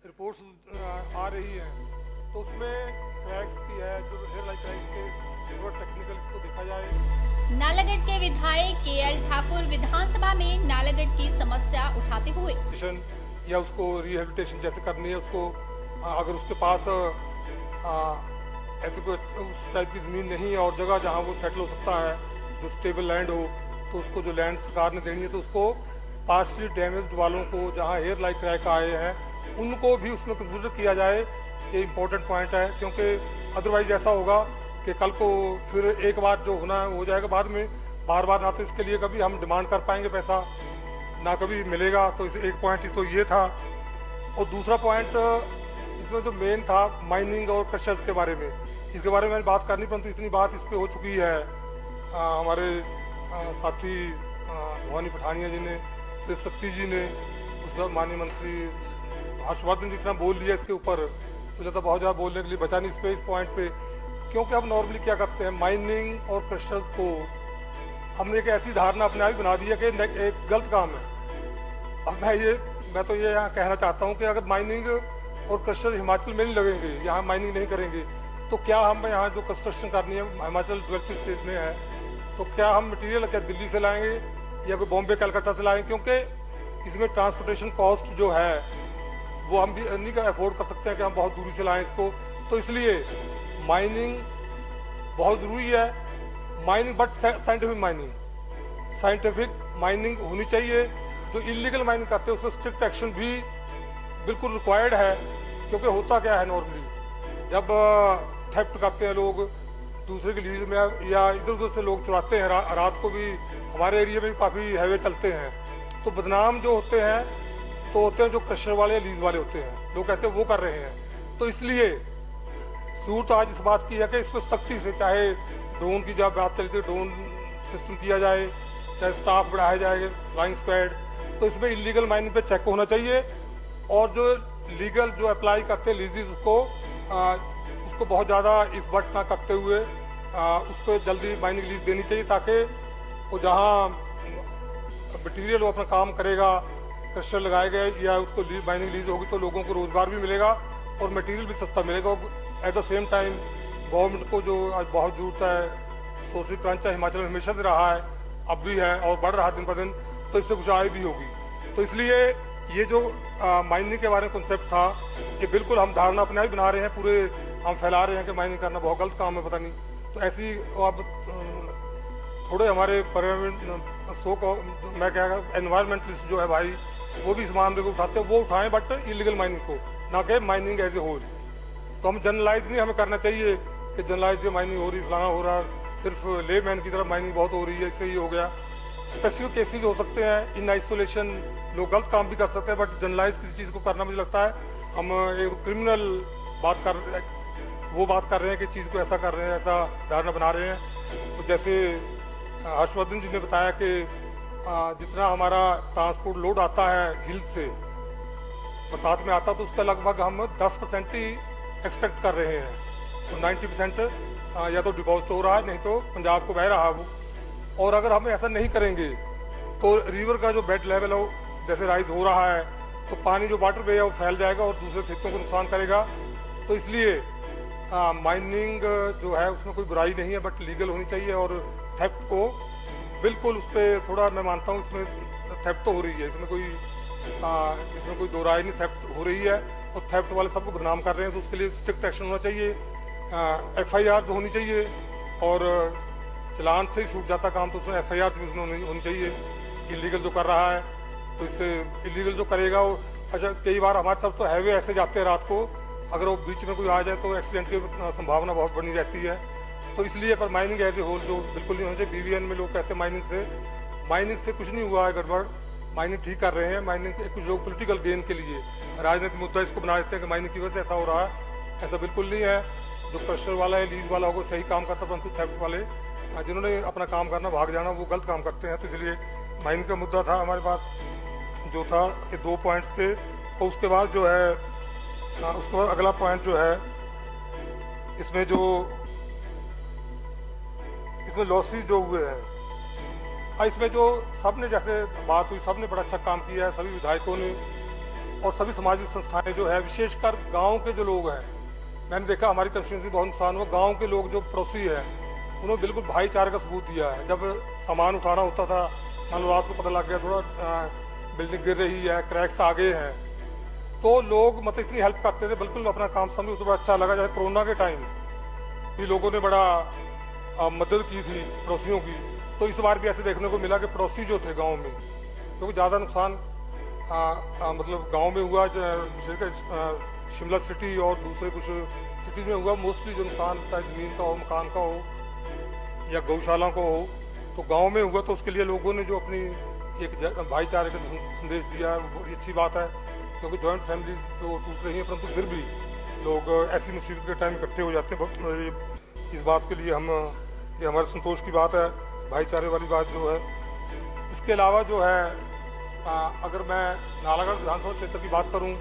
Reports आ रही हैं तो उसमें क्रैक्स की है जो हेयर लाइक क्रैक्स के थोड़ा टेक्निकल इसको देखा जाए। नालागढ़ के विधायक के.एल. ठाकुर विधानसभा में नालागढ़ की समस्या उठाते हुए या उसको रिहेबिलिटेशन जैसे करनी है उसको अगर उसके पास ऐसे कोई उस टाइप की ज़मीन नहीं है और जगह जहाँ वो सेटल हो सकता है जो स्टेबल लैंड हो तो उसको जो लैंड सरकार ने देनी है तो उसको पार्शली डैमेज्ड वालों को जहाँ हेयर लाइक क्रैक आए हैं उनको भी उसमें कंसिडर किया जाए। ये इम्पोर्टेंट पॉइंट है क्योंकि अदरवाइज ऐसा होगा कि कल को फिर एक बार जो होना हो जाएगा बाद में बार बार ना तो इसके लिए कभी हम डिमांड कर पाएंगे पैसा ना कभी मिलेगा। तो इस एक पॉइंट ही तो ये था। और दूसरा पॉइंट इसमें जो मेन था माइनिंग और क्रशर्स के बारे में, इसके बारे में मैंने बात करनी परंतु इतनी बात इस पर हो चुकी है। हमारे साथी भवानी पठानिया जी ने फिर सत्ती जी ने उसके बाद माननीय मंत्री हर्षवर्धन जी इतना बोल लिया इसके ऊपर मुझे तो बहुत ज़्यादा बोलने के लिए बचा नहीं इस पॉइंट पे क्योंकि हम नॉर्मली क्या करते हैं माइनिंग और क्रशर्स को हमने एक ऐसी धारणा अपने आप ही बना दी है कि एक गलत काम है। अब मैं तो ये यहाँ कहना चाहता हूँ कि अगर माइनिंग और क्रशर हिमाचल में नहीं लगेंगे, यहाँ माइनिंग नहीं करेंगे तो क्या हम यहाँ जो कंस्ट्रक्शन करनी है हिमाचल डेवलपिंग स्टेज में है तो क्या हम मटेरियल क्या दिल्ली से लाएंगे या कोई बॉम्बे कलकत्ता से लाएंगे क्योंकि इसमें ट्रांसपोर्टेशन कॉस्ट जो है वो हम भी नहीं का अफोर्ड कर सकते हैं कि हम बहुत दूरी से लाएं इसको। तो इसलिए माइनिंग बहुत ज़रूरी है, माइनिंग बट साइंटिफिक माइनिंग होनी चाहिए। जो इलीगल माइनिंग करते हैं उसमें स्ट्रिक्ट एक्शन भी बिल्कुल रिक्वायर्ड है क्योंकि होता क्या है नॉर्मली जब थेफ्ट करते हैं लोग दूसरे के लीज में या इधर उधर से लोग चुराते हैं रात को भी हमारे एरिया में काफ़ी हाईवे चलते हैं तो बदनाम जो होते हैं तो होते हैं जो क्रशर वाले लीज वाले होते हैं, लोग कहते हैं वो कर रहे हैं। तो इसलिए जरूरत आज इस बात की है कि इस पर सख्ती से चाहे ड्रोन की जब बात चली थी ड्रोन सिस्टम किया जाए चाहे स्टाफ बढ़ाया जाए फ्लाइंग स्क्वाड तो इसमें इलीगल माइनिंग पे चेक होना चाहिए और जो लीगल जो अप्लाई करते हैं लीजेस उसको बहुत ज़्यादा इफर्ट ना करते हुए उसको जल्दी माइनिंग लीज देनी चाहिए ताकि वो जहाँ मटीरियल वो अपना काम करेगा क्रशर लगाए गए या उसको माइनिंग लीज होगी तो लोगों को रोजगार भी मिलेगा और मटेरियल भी सस्ता मिलेगा। और at the same time government को जो आज बहुत जरूरत है सोशल क्रंच है हिमाचल में हमेशा से रहा है अब भी है और बढ़ रहा है दिन पर दिन तो इससे कुछ आय भी होगी। तो इसलिए ये जो माइनिंग के बारे में कॉन्सेप्ट था ये बिल्कुल हम धारणा अपने ही बना रहे हैं, पूरे हम फैला रहे हैं कि माइनिंग करना बहुत गलत काम है पता नहीं। तो ऐसी अब थोड़े हमारे पर्यावरण सो को मैं क्या एनवायरमेंटलिस्ट जो है भाई वो भी इस मामले को उठाते हैं वो उठाएं बट इलीगल माइनिंग को ना कि माइनिंग एज ए होल। तो हम जनरलाइज नहीं हमें करना चाहिए कि जनरलाइज माइनिंग हो रही फलाना हो रहा सिर्फ ले मैन की तरफ माइनिंग बहुत हो रही है इससे ही हो गया। स्पेसिफिक केसेज हो सकते हैं इन आइसोलेशन लोग गलत काम भी कर सकते हैं बट जनरलाइज किसी चीज़ को करना मुझे लगता है हम एक क्रिमिनल बात कर रहे हैं कि चीज़ को ऐसा कर रहे हैं ऐसा धारणा बना रहे हैं। तो जैसे हर्षवर्धन जी ने बताया कि जितना हमारा ट्रांसपोर्ट लोड आता है हिल से बरसात में आता तो उसका लगभग हम 10% ही एक्सपेक्ट कर रहे हैं तो 90% या तो डिपॉजिट हो रहा है नहीं तो पंजाब को बह रहा है वो। और अगर हम ऐसा नहीं करेंगे तो रिवर का जो बेड लेवल है जैसे राइज हो रहा है तो पानी जो वाटर वे है वो फैल जाएगा और दूसरे खेतों को नुकसान करेगा। तो इसलिए माइनिंग जो है उसमें कोई बुराई नहीं है बट लीगल होनी चाहिए और थेफ्ट को बिल्कुल उस पर थोड़ा मैं मानता हूँ इसमें थेफ्ट तो हो रही है इसमें कोई दो राय नहीं थेफ्ट हो रही है और थेफ्ट वाले सबको बदनाम कर रहे हैं तो उसके लिए स्ट्रिक्ट एक्शन होना चाहिए। FIR होनी चाहिए और चलान से ही छूट जाता काम तो उसमें FIR भी उसमें होनी चाहिए इलीगल जो कर रहा है तो इससे इलीगल जो करेगा वो अच्छा कई बार हमारे तरफ तो हाईवे ऐसे जाते हैं रात को अगर वो बीच में कोई आ जाए तो एक्सीडेंट की संभावना बहुत बनी रहती है। तो इसलिए पर माइनिंग एज ए होल जो बिल्कुल नहीं होना चाहिए। BVN में लोग कहते हैं माइनिंग से कुछ नहीं हुआ है गड़बड़, माइनिंग ठीक कर रहे हैं। माइनिंग कुछ लोग पॉलिटिकल गेन के लिए राजनीतिक मुद्दा इसको बना देते हैं कि माइनिंग की वजह से ऐसा हो रहा है, ऐसा बिल्कुल नहीं है। जो क्रशर वाला है लीज वाला होगा सही काम करता परंतु थेफ्ट वाले जिन्होंने अपना काम करना भाग जाना वो गलत काम करते हैं। तो इसलिए माइनिंग का मुद्दा था हमारे पास जो था ये 2 पॉइंट्स थे। और उसके बाद जो है उसके बाद अगला पॉइंट जो है इसमें लॉसेस जो हुए हैं इसमें जो सबने जैसे बात हुई सबने बड़ा अच्छा काम किया है सभी विधायकों ने और सभी सामाजिक संस्थाएं जो है, विशेषकर गांव के जो लोग हैं, मैंने देखा हमारी कंस्टिट्यूंसी बहुत नुकसान हुआ। गांव के लोग जो पड़ोसी है उन्होंने बिल्कुल भाईचारे का सबूत दिया है। जब सामान उठाना होता था, मान लो रात को पता लग गया थोड़ा बिल्डिंग गिर रही है, क्रैक्स आगे हैं, तो लोग मतलब इतनी हेल्प करते थे, बिल्कुल अपना काम समझ। तो बड़ा अच्छा लगा। जैसे कोरोना के टाइम भी लोगों ने बड़ा मदद की थी पड़ोसियों की, तो इस बार भी ऐसे देखने को मिला कि पड़ोसी जो थे गांव में, क्योंकि ज़्यादा नुकसान मतलब गांव में हुआ, विशेषकर शिमला सिटी और दूसरे कुछ सिटीज में हुआ। मोस्टली जो नुकसान चाहे ज़मीन का हो, मकान का हो या गौशाला को हो, तो गांव में हुआ। तो उसके लिए लोगों ने जो अपनी एक भाईचारे का संदेश दिया, बहुत अच्छी बात है, क्योंकि जॉइंट फैमिलीज तो टूट रही हैं, परंतु फिर भी लोग ऐसी मुसीबत के टाइम इकट्ठे हो जाते हैं। इस बात के लिए ये हमारे संतोष की बात है, भाईचारे वाली बात जो है। इसके अलावा जो है अगर मैं नालागढ़ विधानसभा क्षेत्र की बात करूं,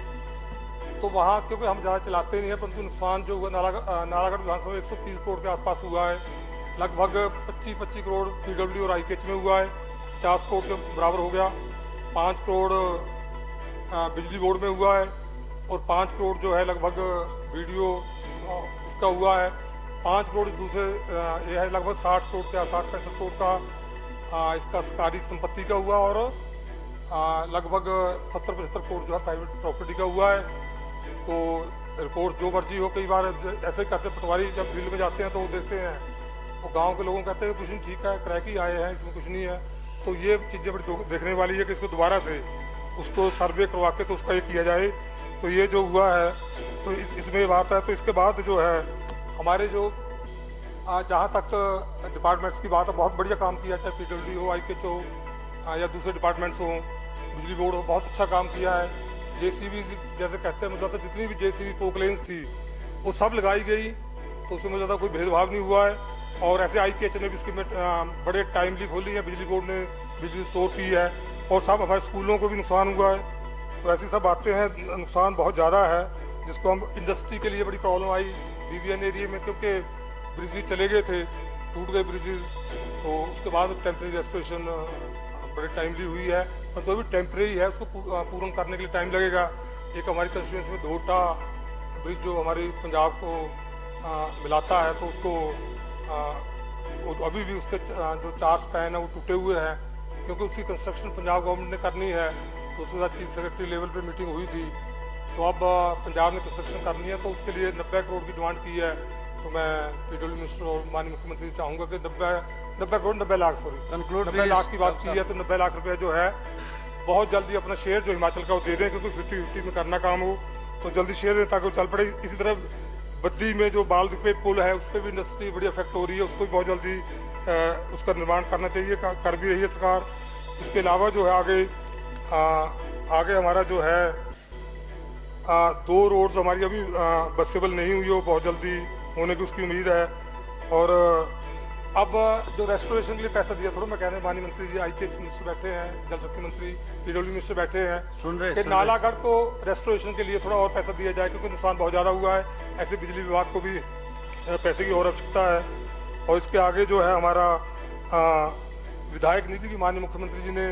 तो वहाँ क्योंकि हम ज़्यादा चलाते नहीं हैं, परंतु नुकसान जो हुआ नालागढ़ विधानसभा 130 करोड़ के आसपास हुआ है। लगभग 25 करोड़ PW और IKH में हुआ है, 50 करोड़ के बराबर हो गया। 5 करोड़ बिजली बोर्ड में हुआ है और 5 करोड़ जो है लगभग BDO इसका हुआ है। 5 करोड़ दूसरे ये है लगभग 60 करोड़ का 60-65 करोड़ का इसका सरकारी संपत्ति का हुआ, और लगभग 70-75 करोड़ जो है प्राइवेट प्रॉपर्टी का हुआ है। तो रिपोर्ट जो मर्जी हो, कई बार ऐसे करते पटवारी जब फील्ड में जाते हैं तो वो देखते हैं, वो गांव के लोगों कहते हैं कुछ नहीं ठीक है, क्रैक ही आए हैं, इसमें कुछ नहीं है। तो ये चीज़ें बड़ी देखने वाली है कि इसको दोबारा से उसको सर्वे करवा के तो उसका ये किया जाए। तो ये जो हुआ है तो इसमें बात है। तो इसके बाद जो है हमारे जो जहाँ तक डिपार्टमेंट्स की बात है, बहुत बढ़िया काम किया, चाहे PWD हो, IKH हो या दूसरे डिपार्टमेंट्स हो, बिजली बोर्ड हो, बहुत अच्छा काम किया है। JCB जैसे कहते हैं, मतलब जितनी भी JCB पोकलेन्स थी वो सब लगाई गई, तो उसमें मुझे कोई भेदभाव नहीं हुआ है। और ऐसे IKH ने भी इसकी बड़े टाइमली खोली है, बिजली बोर्ड ने बिजली स्टोर की है, और सब हमारे स्कूलों को भी नुकसान हुआ है। तो ऐसी सब बातें हैं, नुकसान बहुत ज़्यादा है, जिसको हम इंडस्ट्री के लिए बड़ी प्रॉब्लम आई BBN एरिया में, क्योंकि ब्रिजेज चले गए थे, टूट गए ब्रिजेज। तो उसके बाद टेम्प्रेरी रेस्टोरेशन बड़े टाइमली हुई है, पर तो भी टेम्प्रेरी है, उसको पूर्ण करने के लिए टाइम लगेगा। एक हमारी कंस्टिट्यूंसी में धोटा ब्रिज जो हमारी पंजाब को मिलाता है, तो उसको अभी भी उसके जो 4 स्पैन है वो टूटे हुए हैं, क्योंकि उसकी कंस्ट्रक्शन पंजाब गवर्नमेंट ने करनी है। तो उसके साथ चीफ सेक्रेटरी लेवल पे मीटिंग हुई थी, तो अब पंजाब ने कंस्ट्रक्शन करनी है, तो उसके लिए 90 करोड़ की डिमांड की है। तो मैं PWD मिनिस्टर और माननीय मुख्यमंत्री से चाहूँगा कि 90 करोड़ 90 लाख 90 लाख की बात की है, तो 90 लाख रुपये जो है बहुत जल्दी अपना शेयर जो हिमाचल का वो दे दें, क्योंकि 50-50 में करना काम हो, तो जल्दी शेयर दें ताकि वो चल पड़े। इसी तरह बद्दी में जो बाल पे पुल है, उस पर भी इंडस्ट्री बड़ी अफेक्ट हो रही है, उसको भी बहुत जल्दी उसका निर्माण करना चाहिए, कर भी रही है सरकार। इसके अलावा जो है आगे हमारा जो है 2 रोड्स हमारी अभी बसेबल नहीं हुई, वो बहुत जल्दी होने की उसकी उम्मीद है। और अब जो रेस्टोरेशन के लिए पैसा दिया, थोड़ा मैं कह रहे हैं माननीय मंत्री जी, IKH मिनिस्टर बैठे हैं, जल शक्ति मंत्री, PWD मिनिस्टर बैठे हैं, सुन रहे कि नालागढ़ को रेस्टोरेशन के लिए थोड़ा और पैसा दिया जाए, क्योंकि नुकसान बहुत ज़्यादा हुआ है। ऐसे बिजली विभाग को भी पैसे की और आवश्यकता है। और इसके आगे जो है हमारा विधायक निधि की माननीय मुख्यमंत्री जी ने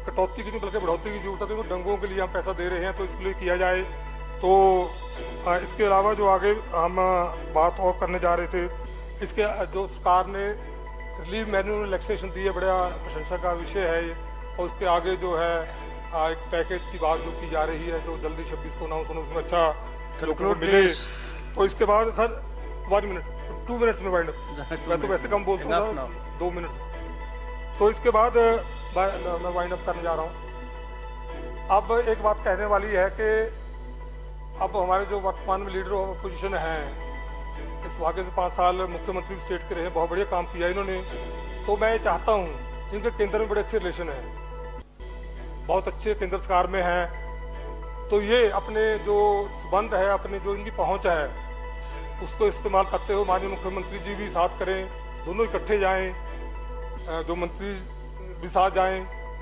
कटौती की नहीं बल्कि बढ़ोतरी की जरूरत है, क्योंकि डंगों के लिए हम पैसा दे रहे हैं, तो इसके लिए किया जाए। तो इसके अलावा जो आगे हम बात और करने जा रहे थे, इसके जो सरकार ने रिलीफ मैनुअल रिलैक्सेशन दी है, बड़ा प्रशंसा का विषय है ये। और उसके आगे जो है एक पैकेज की बात जो की जा रही है, जो जल्दी 26 को अनाउंस होना, उसमें अच्छा लोगों को मिले। तो इसके बाद सर 1 मिनट 2 मिनट्स में वाइंड अप, मैं तो वैसे कम बोलता हूँ 2 मिनट। तो इसके बाद मैं वाइंड अप करने जा रहा हूँ। अब एक बात कहने वाली है कि अब हमारे जो वर्तमान में लीडर ऑफ अपोजिशन हैं, इस वाक़े से 5 साल मुख्यमंत्री स्टेट के रहे, बहुत बढ़िया काम किया इन्होंने। तो मैं चाहता हूँ, इनके केंद्र में बड़े अच्छे रिलेशन हैं, बहुत अच्छे केंद्र सरकार में हैं, तो ये अपने जो संबंध है, अपने जो इनकी पहुँच है, उसको इस्तेमाल करते हुए माननीय मुख्यमंत्री जी भी साथ करें, दोनों इकट्ठे जाएं, जो मंत्री भी साथ जाएं,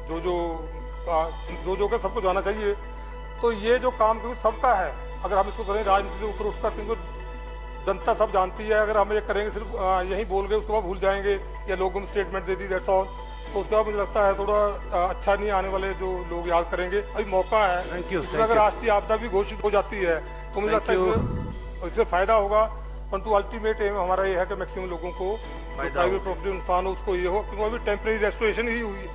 जो का सबको जाना चाहिए। तो ये जो काम क्योंकि सबका है, अगर हम इसको करें राजनीति से ऊपर उठकर, क्योंकि जनता सब जानती है, अगर हम ये करेंगे सिर्फ यही बोल गए उसके बाद भूल जाएंगे या लोगों में statement they the that's all, तो उसके बाद मुझे लगता है थोड़ा अच्छा नहीं आने वाले जो लोग याद करेंगे। अभी मौका है, Thank you, इसमें thank अगर you. राष्ट्रीय आपदा भी घोषित हो जाती है तो मुझे Thank लगता है you. इससे फायदा होगा, परंतु अल्टीमेट एम हमारा ये है कि मैक्सिमम लोगों को फायदा प्राइवेट हो। प्रॉपर्टी नुकसान हो उसको ये हो, क्योंकि अभी टेम्परेरी रेस्टोरेशन ही हुई है।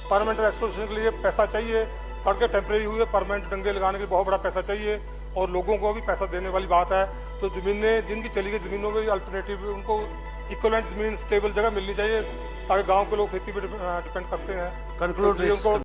परमानेंट रेस्टोरेशन के लिए पैसा चाहिए, सड़कें टेम्परेरी हुई है, परमानेंट दंगे लगाने के लिए बहुत बड़ा पैसा चाहिए और लोगों को भी पैसा देने वाली बात है। तो जमीनें जिनकी चली गई जमीनों में अल्टरनेटिव उनको इक्वलेंट जमीन स्टेबल जगह मिलनी चाहिए, ताकि गांव के लोग खेती पे डिपेंड करते हैं। Conclude तो इसलिए this. उनको